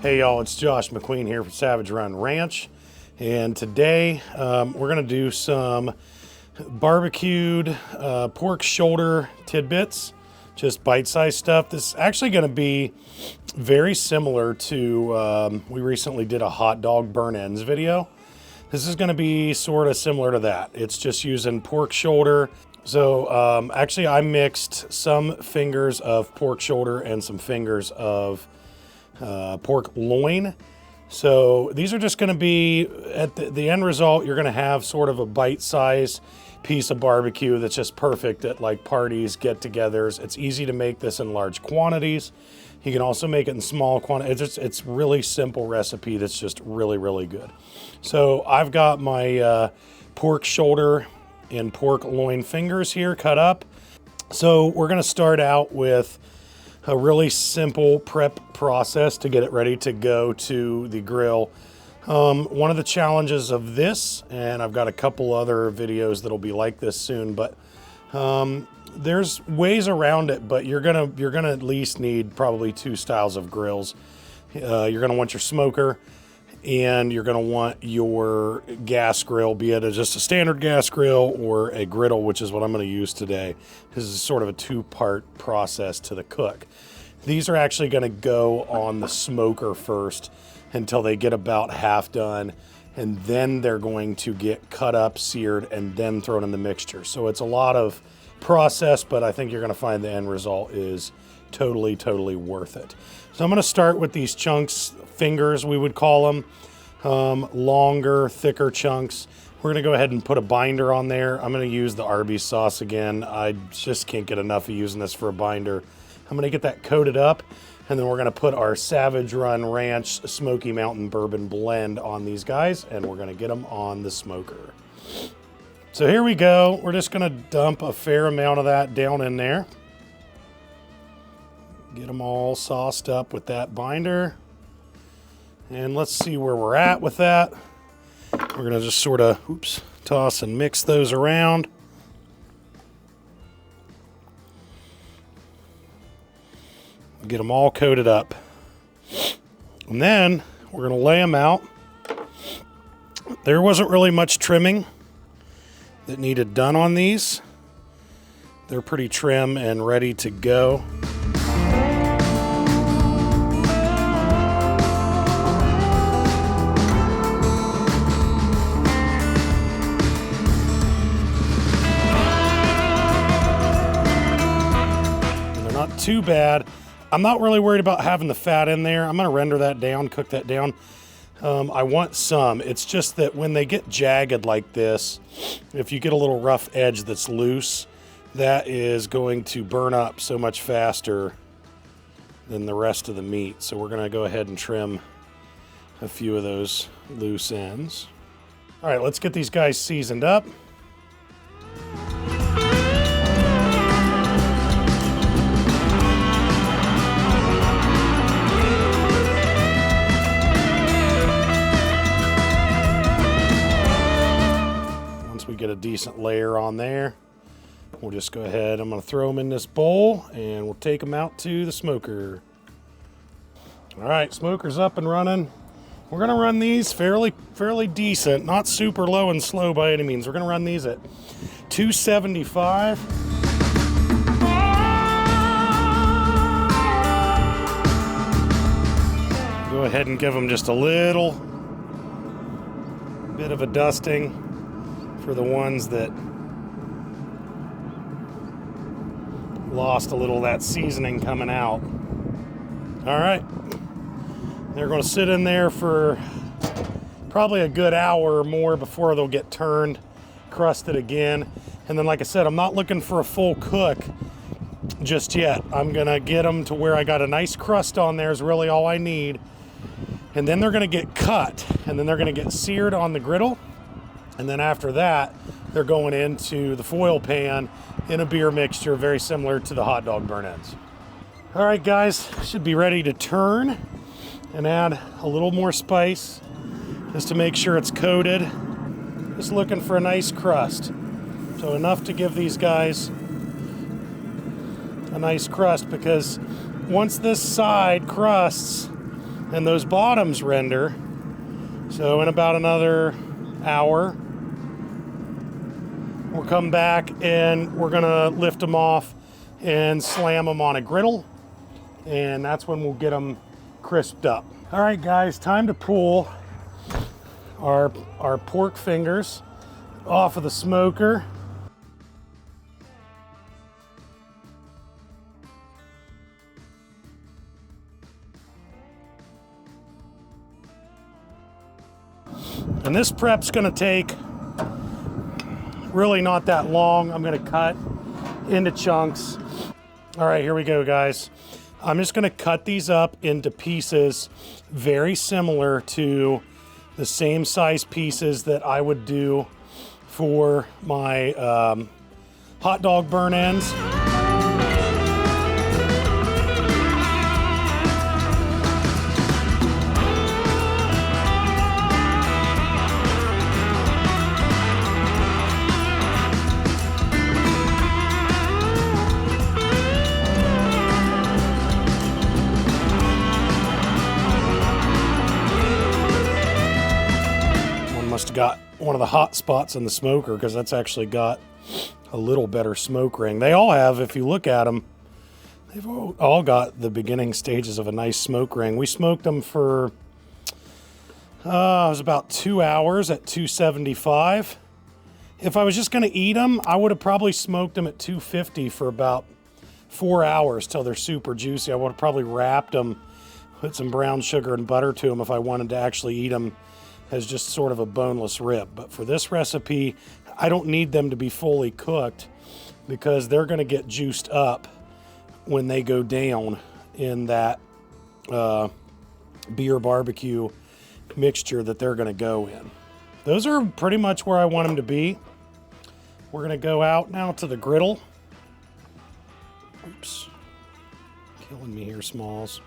Hey y'all, it's Josh McQueen here for Savage Run Ranch, and today we're gonna do some barbecued pork shoulder tidbits, just bite-sized stuff. This is actually gonna be very similar to, we recently did a hot dog burn ends video. This is gonna be sort of similar to that. It's just using pork shoulder. So actually I mixed some fingers of pork shoulder and some fingers of pork loin. So these are just going to be, at the end result, you're going to have sort of a bite-sized piece of barbecue that's just perfect at like parties, get-togethers. It's easy to make this in large quantities. You can also make it in small quantities. It's really simple recipe that's just really, really good. So I've got my pork shoulder and pork loin fingers here cut up. So we're going to start out with a really simple prep process to get it ready to go to the grill. One of the challenges of this, and I've got a couple other videos that'll be like this soon, but there's ways around it, but you're gonna at least need probably two styles of grills. You're gonna want your smoker, and you're gonna want your gas grill, be it just a standard gas grill or a griddle, which is what I'm gonna use today. This is sort of a two-part process to the cook. These are actually gonna go on the smoker first until they get about half done, and then they're going to get cut up, seared, and then thrown in the mixture. So it's a lot of process, but I think you're gonna find the end result is totally, totally worth it. So I'm gonna start with these chunks, fingers we would call them, longer, thicker chunks. We're gonna go ahead and put a binder on there. I'm gonna use the Arbys sauce again. I just can't get enough of using this for a binder. I'm gonna get that coated up, and then we're gonna put our Savage Run Ranch Smoky Mountain Bourbon blend on these guys, and we're gonna get them on the smoker. So here we go. We're just gonna dump a fair amount of that down in there. Get them all sauced up with that binder. And let's see where we're at with that. We're gonna just sort of, toss and mix those around. Get them all coated up. And then we're gonna lay them out. There wasn't really much trimming that needed done on these. They're pretty trim and ready to go. Too bad. I'm not really worried about having the fat in there. I'm going to render that down, cook that down. I want some. It's just that when they get jagged like this, if you get a little rough edge that's loose, that is going to burn up so much faster than the rest of the meat. So we're going to go ahead and trim a few of those loose ends. All right, let's get these guys seasoned up. Get a decent layer on there. We'll just go ahead. I'm going to throw them in this bowl and we'll take them out to the smoker. All right, smoker's up and running. We're going to run these fairly decent, not super low and slow by any means. We're going to run these at 275. Go ahead and give them just a little bit of a dusting for the ones that lost a little of that seasoning coming out. All right, they're going to sit in there for probably a good hour or more before they'll get turned, crusted again. And then, like I said, I'm not looking for a full cook just yet. I'm gonna get them to where I got a nice crust on there is really all I need. And then they're gonna get cut, and then they're gonna get seared on the griddle. And then after that, they're going into the foil pan in a beer mixture, very similar to the hot dog burn ends. All right, guys, should be ready to turn and add a little more spice just to make sure it's coated. Just looking for a nice crust. So enough to give these guys a nice crust, because once this side crusts, and those bottoms render. So in about another hour, we'll come back and we're gonna lift them off and slam them on a griddle, and that's when we'll get them crisped up. All right, guys, time to pull our pork fingers off of the smoker. And this prep's gonna take really not that long. I'm gonna cut into chunks. All right, here we go, guys. I'm just gonna cut these up into pieces very similar to the same size pieces that I would do for my hot dog burn ends. Must have got one of the hot spots in the smoker, because that's actually got a little better smoke ring. They all have, if you look at them, they've all got the beginning stages of a nice smoke ring. We smoked them for, it was about 2 hours at 275. If I was just gonna eat them, I would have probably smoked them at 250 for about 4 hours till they're super juicy. I would have probably wrapped them, put some brown sugar and butter to them if I wanted to actually eat them as just sort of a boneless rib. But for this recipe, I don't need them to be fully cooked, because they're gonna get juiced up when they go down in that beer barbecue mixture that they're gonna go in. Those are pretty much where I want them to be. We're gonna go out now to the griddle. Oops, killing me here, Smalls.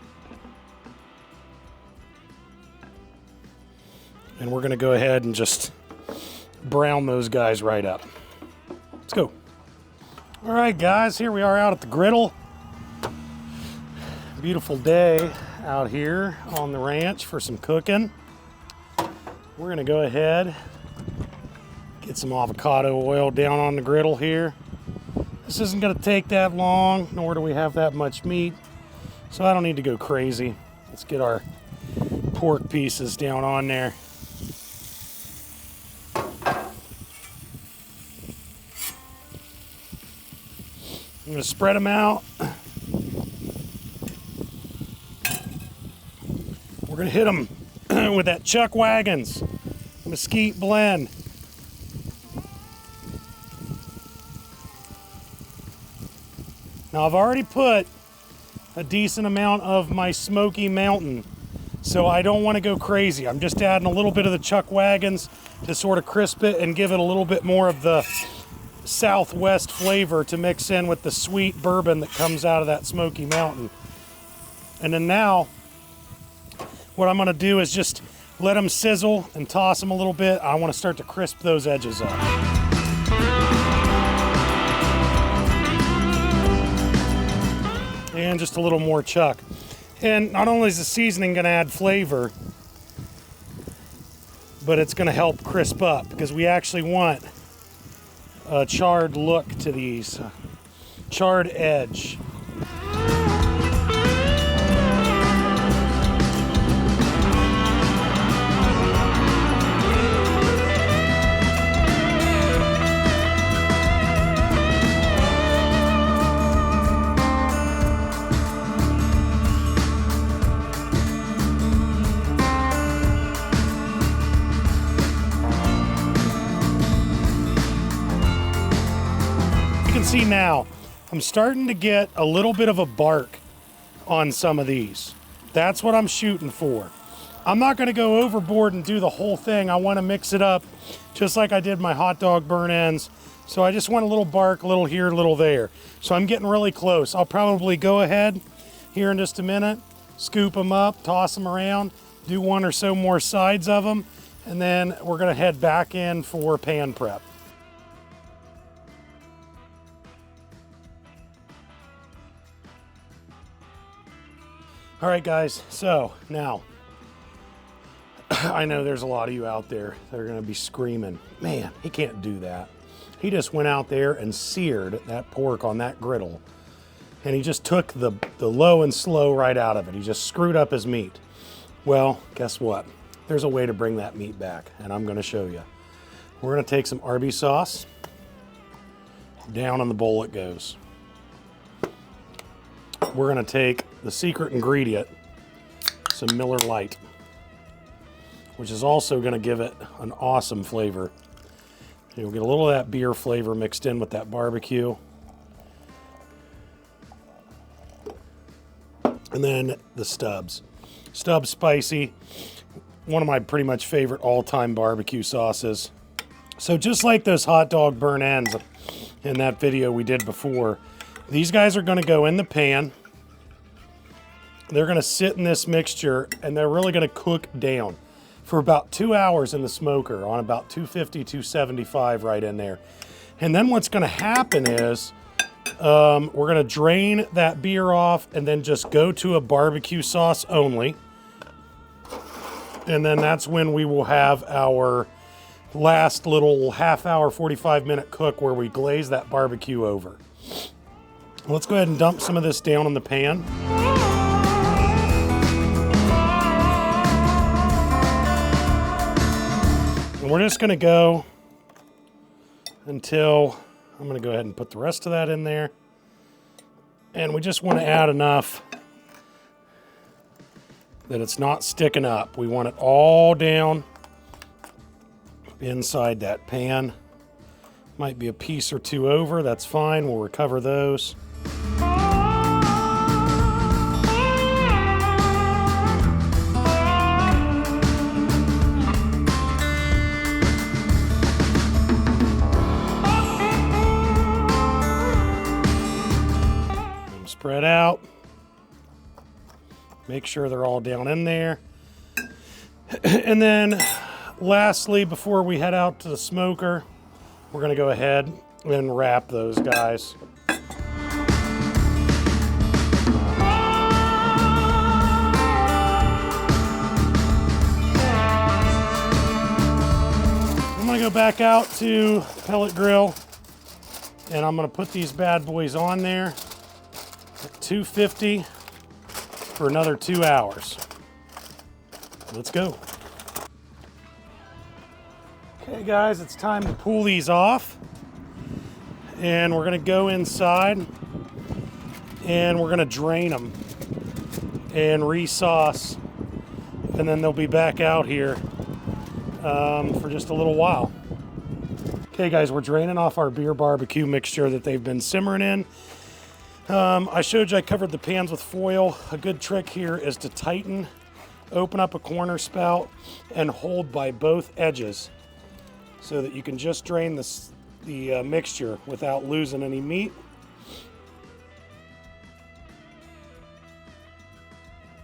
And we're gonna go ahead and just brown those guys right up. Let's go. All right, guys, here we are out at the griddle. Beautiful day out here on the ranch for some cooking. We're gonna go ahead, get some avocado oil down on the griddle here. This isn't gonna take that long, nor do we have that much meat, so I don't need to go crazy. Let's get our pork pieces down on there. I'm gonna spread them out. We're gonna hit them with that Chuck Wagons Mesquite blend. Now I've already put a decent amount of my Smoky Mountain, so I don't want to go crazy. I'm just adding a little bit of the Chuck Wagons to sort of crisp it and give it a little bit more of the Southwest flavor to mix in with the sweet bourbon that comes out of that Smoky Mountain. And then now, what I'm gonna do is just let them sizzle and toss them a little bit. I wanna start to crisp those edges up. And just a little more Chuck. And not only is the seasoning gonna add flavor, but it's gonna help crisp up, because we actually want a charred look to these, charred edge. See, now I'm starting to get a little bit of a bark on some of these. That's what I'm shooting for. I'm not going to go overboard and do the whole thing. I want to mix it up just like I did my hot dog burn ends. So I just want a little bark, a little here, a little there. So I'm getting really close. I'll probably go ahead here in just a minute, scoop them up, toss them around, do one or so more sides of them, and then we're going to head back in for pan prep. All right, guys, so now I know there's a lot of you out there that are going to be screaming, man, he can't do that. He just went out there and seared that pork on that griddle, and he just took the low and slow right out of it. He just screwed up his meat. Well, guess what? There's a way to bring that meat back, and I'm going to show you. We're going to take some Arbys sauce. Down in the bowl it goes. We're going to take the secret ingredient, some Miller Lite, which is also going to give it an awesome flavor. You'll get a little of that beer flavor mixed in with that barbecue. And then the Stubbs. Stubbs spicy, one of my pretty much favorite all-time barbecue sauces. So just like those hot dog burn ends in that video we did before, these guys are going to go in the pan. They're going to sit in this mixture, and they're really going to cook down for about 2 hours in the smoker on about 250, 275 right in there. And then what's going to happen is we're going to drain that beer off and then just go to a barbecue sauce only. And then that's when we will have our last little half hour, 45-minute cook where we glaze that barbecue over. Let's go ahead and dump some of this down in the pan. And we're just going to go until I'm going to go ahead and put the rest of that in there. And we just want to add enough that it's not sticking up. We want it all down inside that pan. Might be a piece or two over, that's fine, we'll recover those. Spread out. Make sure they're all down in there. And then lastly, before we head out to the smoker, we're going to go ahead and wrap those guys. I'm going to go back out to the pellet grill, and I'm going to put these bad boys on there at 250 for another 2 hours. Let's go. Okay guys, it's time to pull these off, and we're going to go inside and we're going to drain them and re-sauce, and then they'll be back out here for just a little while. Okay guys, we're draining off our beer barbecue mixture that they've been simmering in. I showed you I covered the pans with foil. A good trick here is to tighten, open up a corner spout, and hold by both edges so that you can just drain the mixture without losing any meat.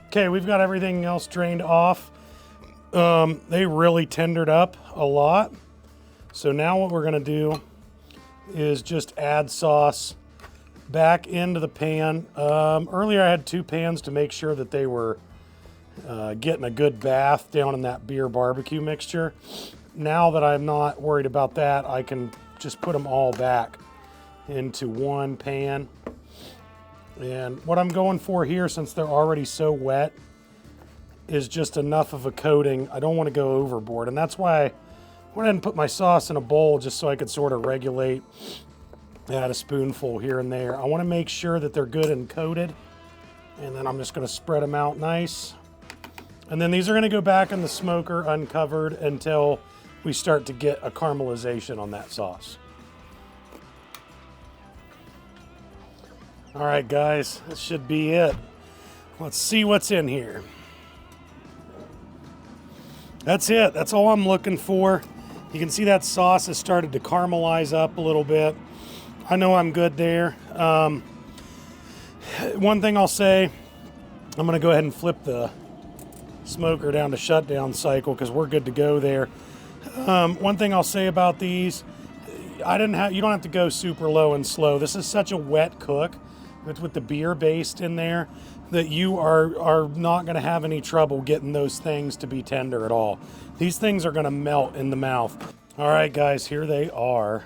Okay, we've got everything else drained off. They really tendered up a lot. So now what we're going to do is just add sauce back into the pan. Earlier I had 2 pans to make sure that they were getting a good bath down in that beer barbecue mixture. Now that I'm not worried about that, I can just put them all back into one pan. And what I'm going for here, since they're already so wet, is just enough of a coating. I don't want to go overboard, and that's why I went ahead and put my sauce in a bowl just so I could sort of regulate, add a spoonful here and there. I want to make sure that they're good and coated, and then I'm just going to spread them out nice. And then these are going to go back in the smoker uncovered until we start to get a caramelization on that sauce. All right, guys, this should be it. Let's see what's in here. That's it. That's all I'm looking for. You can see that sauce has started to caramelize up a little bit. I know I'm good there. One thing I'll say, I'm going to go ahead and flip the smoker down to shutdown cycle because we're good to go there. One thing I'll say about these, you don't have to go super low and slow. This is such a wet cook with the beer based in there, that you are not going to have any trouble getting those things to be tender at all. These things are going to melt in the mouth. All right, guys, here they are.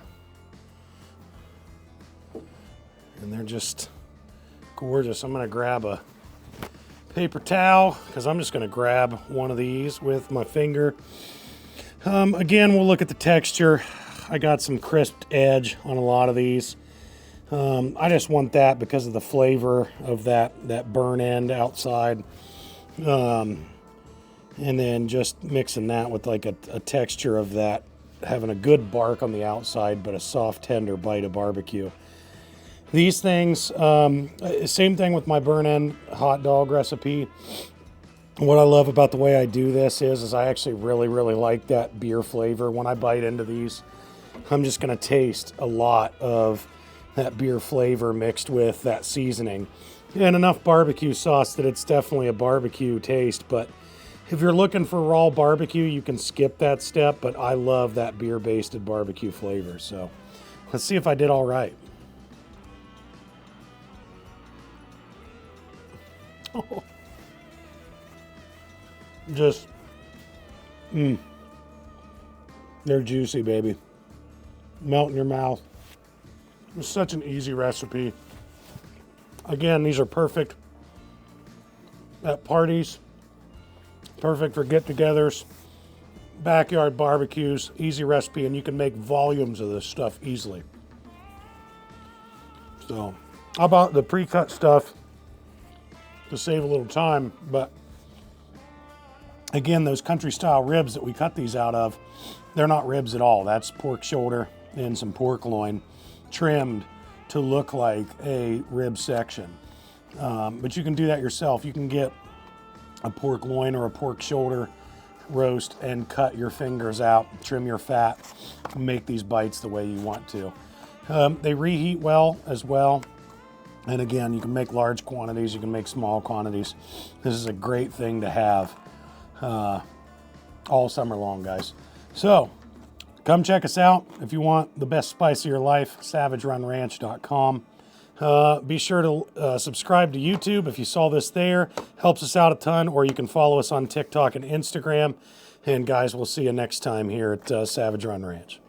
And they're just gorgeous. I'm going to grab a paper towel because I'm just going to grab one of these with my finger. Again, we'll look at the texture. I got some crisped edge on a lot of these. I just want that because of the flavor of that burn end outside. And then just mixing that with like a texture of that, having a good bark on the outside, but a soft, tender bite of barbecue. These things, same thing with my burn end hot dog recipe. What I love about the way I do this is I actually really, really like that beer flavor. When I bite into these, I'm just going to taste a lot of that beer flavor mixed with that seasoning. And enough barbecue sauce that it's definitely a barbecue taste. But if you're looking for raw barbecue, you can skip that step. But I love that beer-basted barbecue flavor. So let's see if I did all right. Oh. Just, they're juicy, baby. Melt in your mouth. It's such an easy recipe. Again, these are perfect at parties, perfect for get-togethers, backyard barbecues, easy recipe, and you can make volumes of this stuff easily. So, how about the pre-cut stuff to save a little time, but again, those country style ribs that we cut these out of, they're not ribs at all. That's pork shoulder and some pork loin trimmed to look like a rib section. But you can do that yourself. You can get a pork loin or a pork shoulder roast and cut your fingers out, trim your fat, and make these bites the way you want to. They reheat well as well. And again, you can make large quantities, you can make small quantities. This is a great thing to have all summer long, guys. So come check us out if you want the best spice of your life, savagerunranch.com. Be sure to subscribe to YouTube if you saw this there. Helps us out a ton. Or you can follow us on TikTok and Instagram. And guys, we'll see you next time here at Savage Run Ranch.